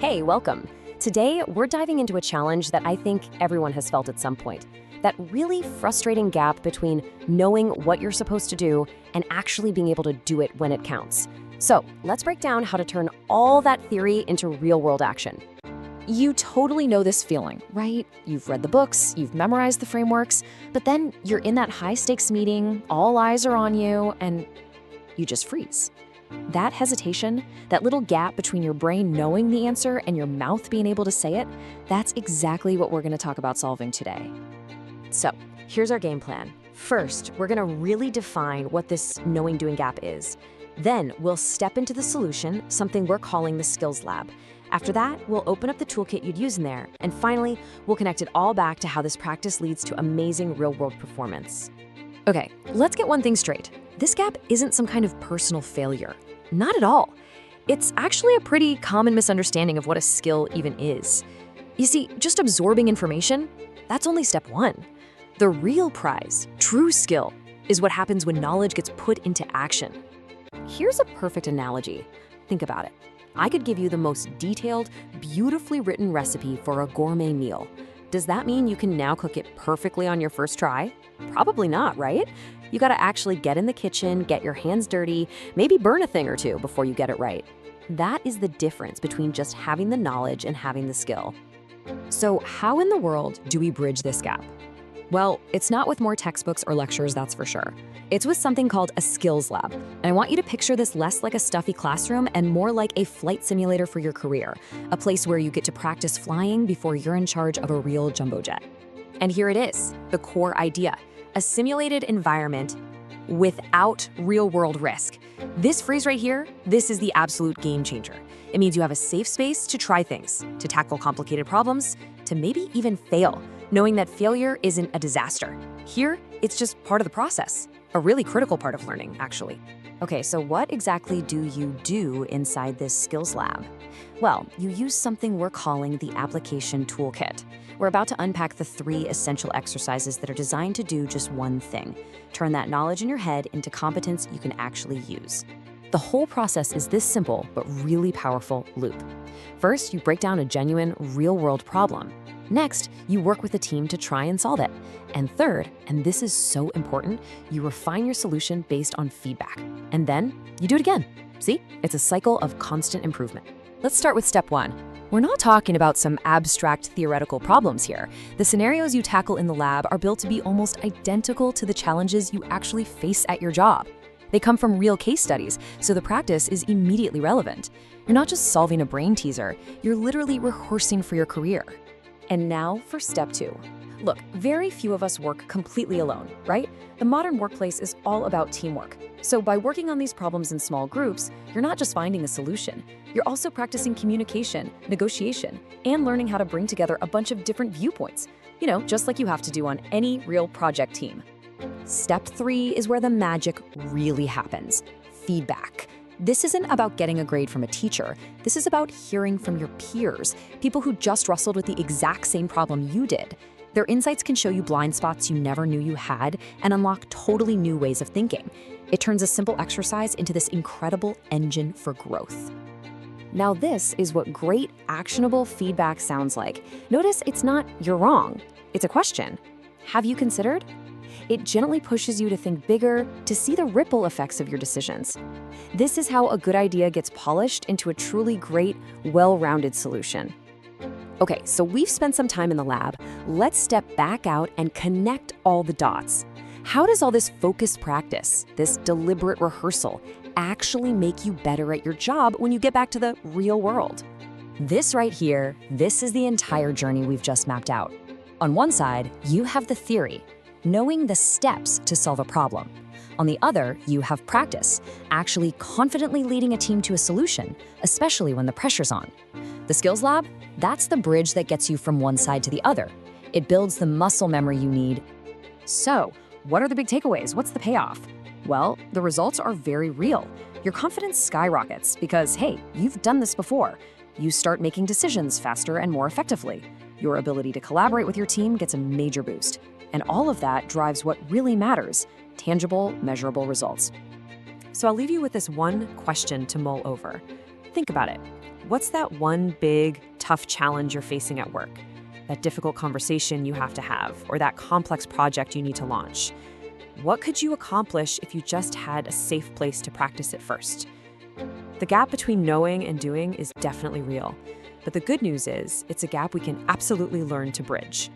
Hey, welcome. Today, we're diving into a challenge that I think everyone has felt at some point. That really frustrating gap between knowing what you're supposed to do and actually being able to do it when it counts. So, let's break down how to turn all that theory into real-world action. You totally know this feeling, right? You've read the books, you've memorized the frameworks, but then you're in that high-stakes meeting, all eyes are on you, and you just freeze. That hesitation, that little gap between your brain knowing the answer and your mouth being able to say it, that's exactly what we're going to talk about solving today. So, here's our game plan. First, we're going to really define what this knowing-doing gap is. Then, we'll step into the solution, something we're calling the Skills Lab. After that, we'll open up the toolkit you'd use in there. And finally, we'll connect it all back to how this practice leads to amazing real-world performance. Okay, let's get one thing straight. This gap isn't some kind of personal failure. Not at all. It's actually a pretty common misunderstanding of what a skill even is. You see, just absorbing information, that's only step one. The real prize, true skill, is what happens when knowledge gets put into action. Here's a perfect analogy. Think about it. I could give you the most detailed, beautifully written recipe for a gourmet meal. Does that mean you can now cook it perfectly on your first try? Probably not, right? You gotta actually get in the kitchen, get your hands dirty, maybe burn a thing or two before you get it right. That is the difference between just having the knowledge and having the skill. So how in the world do we bridge this gap? Well, it's not with more textbooks or lectures, that's for sure. It's with something called a skills lab. And I want you to picture this less like a stuffy classroom and more like a flight simulator for your career, a place where you get to practice flying before you're in charge of a real jumbo jet. And here it is, the core idea, a simulated environment without real-world risk. This phrase right here, this is the absolute game changer. It means you have a safe space to try things, to tackle complicated problems, to maybe even fail, knowing that failure isn't a disaster. Here, it's just part of the process, a really critical part of learning, actually. Okay, so what exactly do you do inside this skills lab? Well, you use something we're calling the application toolkit. We're about to unpack the 3 essential exercises that are designed to do just one thing: turn that knowledge in your head into competence you can actually use. The whole process is this simple but really powerful loop. First, you break down a genuine, real-world problem. Next, you work with a team to try and solve it. And third, and this is so important, you refine your solution based on feedback. And then, you do it again. See? It's a cycle of constant improvement. Let's start with step 1. We're not talking about some abstract theoretical problems here. The scenarios you tackle in the lab are built to be almost identical to the challenges you actually face at your job. They come from real case studies, so the practice is immediately relevant. You're not just solving a brain teaser, you're literally rehearsing for your career. And now for step 2. Look, very few of us work completely alone, right? The modern workplace is all about teamwork. So by working on these problems in small groups, you're not just finding a solution. You're also practicing communication, negotiation, and learning how to bring together a bunch of different viewpoints. You know, just like you have to do on any real project team. Step 3 is where the magic really happens: feedback. This isn't about getting a grade from a teacher. This is about hearing from your peers, people who just wrestled with the exact same problem you did. Their insights can show you blind spots you never knew you had and unlock totally new ways of thinking. It turns a simple exercise into this incredible engine for growth. Now this is what great, actionable feedback sounds like. Notice it's not "you're wrong," it's a question. Have you considered? It gently pushes you to think bigger, to see the ripple effects of your decisions. This is how a good idea gets polished into a truly great, well-rounded solution. Okay, so we've spent some time in the lab. Let's step back out and connect all the dots. How does all this focused practice, this deliberate rehearsal, actually make you better at your job when you get back to the real world? This right here, this is the entire journey we've just mapped out. On one side, you have the theory, knowing the steps to solve a problem. On the other, you have practice, actually confidently leading a team to a solution, especially when the pressure's on. The Skills Lab, that's the bridge that gets you from one side to the other. It builds the muscle memory you need. So, what are the big takeaways? What's the payoff? Well, the results are very real. Your confidence skyrockets because, hey, you've done this before. You start making decisions faster and more effectively. Your ability to collaborate with your team gets a major boost. And all of that drives what really matters: tangible, measurable results. So I'll leave you with this one question to mull over. Think about it. What's that one big, tough challenge you're facing at work? That difficult conversation you have to have, or that complex project you need to launch? What could you accomplish if you just had a safe place to practice it first? The gap between knowing and doing is definitely real. But the good news is, it's a gap we can absolutely learn to bridge.